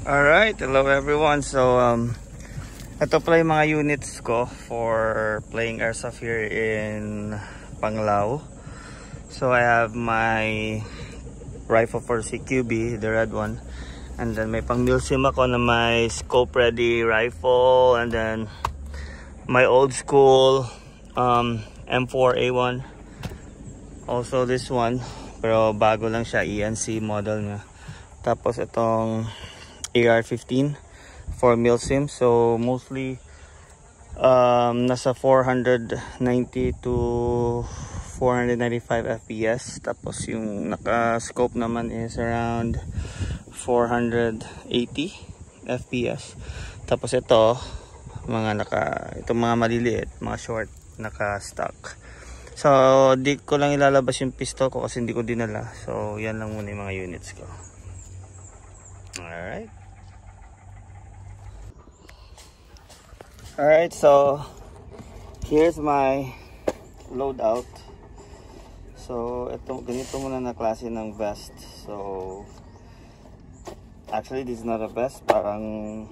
Alright, hello everyone. So ito pala yung mga units ko for playing airsoft here in Panglao. So I have my rifle for CQB, the red one, and then may pang milsim ako na may scope ready rifle, and then my old school M4A1, also this one, pero bago lang siya, ENC model niya. Tapos itong AR-15 for milsim, so mostly nasa 490 to 495 fps. Tapos yung naka-scope naman is around 480 fps. Tapos ito itong mga maliliit, mga short, naka-stock. So di ko lang ilalabas yung pistol ko kasi hindi ko dinala. So yan lang muna yung mga units ko. Alright, so here's my loadout. So ganito muna na klase ng vest. So actually this is not a vest, parang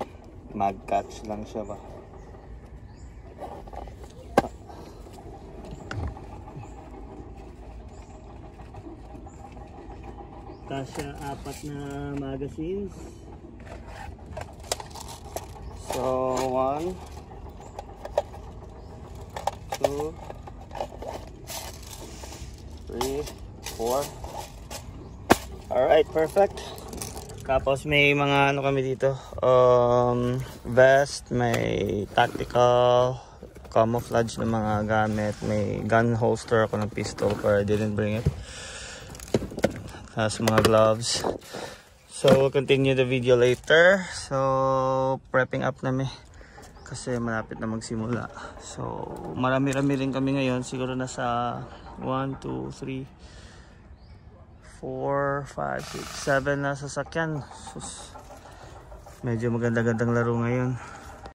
mag catch lang siya ba. Kasya 4 na magazines. So 1, 2, 3, 4. Alright, perfect. Tapos may mga kami dito, vest, may tactical camouflage na mga gamit, may gun holster ako ng pistol but I didn't bring it. Tapos mga gloves. So we'll continue the video later. So prepping up namin kasi malapit na magsimula. So marami-rami rin kami ngayon, siguro nasa 1, 2, 3, 4, 5, 6, 7 na sasakyan. Sus, medyo maganda-gandang laro ngayon.